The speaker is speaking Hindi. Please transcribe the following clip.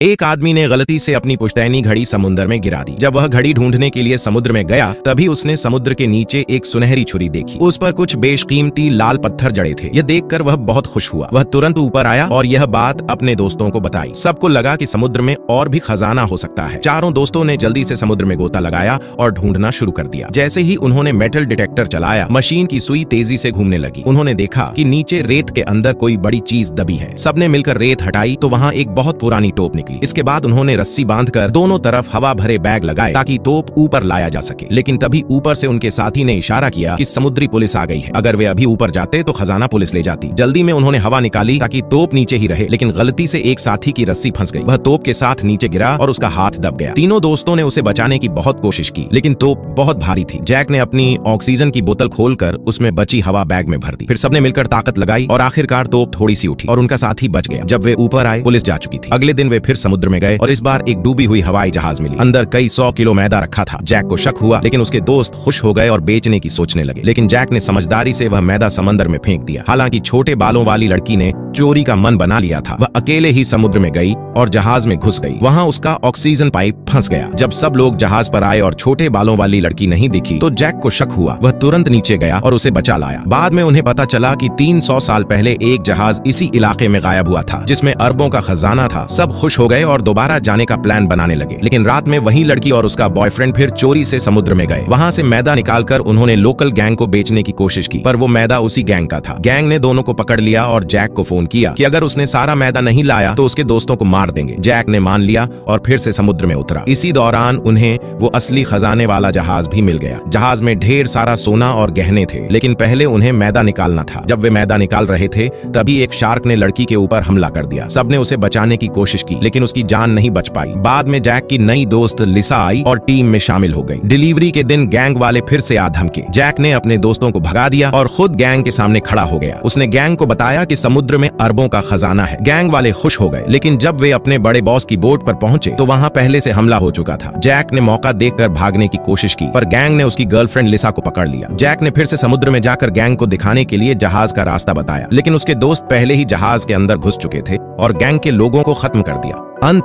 एक आदमी ने गलती से अपनी पुश्तैनी घड़ी समुद्र में गिरा दी। जब वह घड़ी ढूंढने के लिए समुद्र में गया तभी उसने समुद्र के नीचे एक सुनहरी छुरी देखी। उस पर कुछ बेशकीमती लाल पत्थर जड़े थे। यह देखकर वह बहुत खुश हुआ। वह तुरंत ऊपर आया और यह बात अपने दोस्तों को बताई। सबको लगा कि समुद्र में और भी खजाना हो सकता है। चारों दोस्तों ने जल्दी से समुद्र में गोता लगाया और ढूंढना शुरू कर दिया। जैसे ही उन्होंने मेटल डिटेक्टर चलाया, मशीन की सुई तेजी से घूमने लगी। उन्होंने देखा कि नीचे रेत के अंदर कोई बड़ी चीज दबी है। सबने मिलकर रेत हटाई तो वहाँ एक बहुत पुरानी टोप निकली। इसके बाद उन्होंने रस्सी बांधकर दोनों तरफ हवा भरे बैग लगाए ताकि तोप ऊपर लाया जा सके। लेकिन तभी ऊपर से उनके साथी ने इशारा किया कि समुद्री पुलिस आ गई है। अगर वे अभी ऊपर जाते तो खजाना पुलिस ले जाती। जल्दी में उन्होंने हवा निकाली ताकि तोप नीचे ही रहे, लेकिन गलती से एक साथी की रस्सी फंस गई। वह तोप के साथ नीचे गिरा और उसका हाथ दब गया। तीनों दोस्तों ने उसे बचाने की बहुत कोशिश की, लेकिन तोप बहुत भारी थी। जैक ने अपनी ऑक्सीजन की बोतल खोलकर उसमें बची हवा बैग में भर दी। फिर सबने मिलकर ताकत लगाई और आखिरकार तोप थोड़ी सी उठी और उनका साथी बच गया। जब वे ऊपर आए, पुलिस जा चुकी थी। अगले दिन वे फिर समुद्र में गए और इस बार एक डूबी हुई हवाई जहाज मिली। अंदर कई 100 किलो मैदा रखा था। जैक को शक हुआ, लेकिन उसके दोस्त खुश हो गए और बेचने की सोचने लगे। लेकिन जैक ने समझदारी से वह मैदा समंदर में फेंक दिया। हालांकि छोटे बालों वाली लड़की ने चोरी का मन बना लिया था। वह अकेले ही समुद्र में गई और जहाज में घुस गई। वहां उसका ऑक्सीजन पाइप फंस गया। जब सब लोग जहाज पर आए और छोटे बालों वाली लड़की नहीं दिखी तो जैक को शक हुआ। वह तुरंत नीचे गया और उसे बचा लाया। बाद में उन्हें पता चला कि 300 साल पहले एक जहाज इसी इलाके में गायब हुआ था, जिसमें अरबों का खजाना था। सब खुश हो गए और दोबारा जाने का प्लान बनाने लगे। लेकिन रात में वही लड़की और उसका बॉयफ्रेंड फिर चोरी से समुद्र में गए। वहां से मैदा निकालकर उन्होंने लोकल गैंग को बेचने की कोशिश की, पर वो मैदा उसी गैंग का था। गैंग ने दोनों को पकड़ लिया और जैक को फोन किया कि अगर उसने सारा मैदा नहीं लाया तो उसके दोस्तों को मार देंगे। जैक ने मान लिया और फिर से समुद्र में उतरा। इसी दौरान उन्हें वो असली खजाने वाला जहाज भी मिल गया। जहाज में ढेर सारा सोना और गहने थे, लेकिन पहले उन्हें मैदा निकालना था। जब वे मैदा निकाल रहे थे तभी एक शार्क ने लड़की के ऊपर हमला कर दिया। सबने उसे बचाने की कोशिश की, लेकिन उसकी जान नहीं बच पाई। बाद में जैक की नई दोस्त लिसा आई और टीम में शामिल हो गई। डिलीवरी के दिन गैंग वाले फिर से आ धमके। जैक ने अपने दोस्तों को भगा दिया और खुद गैंग के सामने खड़ा हो गया। उसने गैंग को बताया कि समुद्र में अरबों का खजाना है। गैंग वाले खुश हो गए, लेकिन जब वे अपने बड़े बॉस की बोट पर पहुंचे तो वहां पहले से हमला हो चुका था। जैक ने मौका देखकर भागने की कोशिश की, पर गैंग ने उसकी गर्लफ्रेंड लिसा को पकड़ लिया। जैक ने फिर से समुद्र में जाकर गैंग को दिखाने के लिए जहाज का रास्ता बताया, लेकिन उसके दोस्त पहले ही जहाज के अंदर घुस चुके थे और गैंग के लोगों को खत्म कर दिया। अंत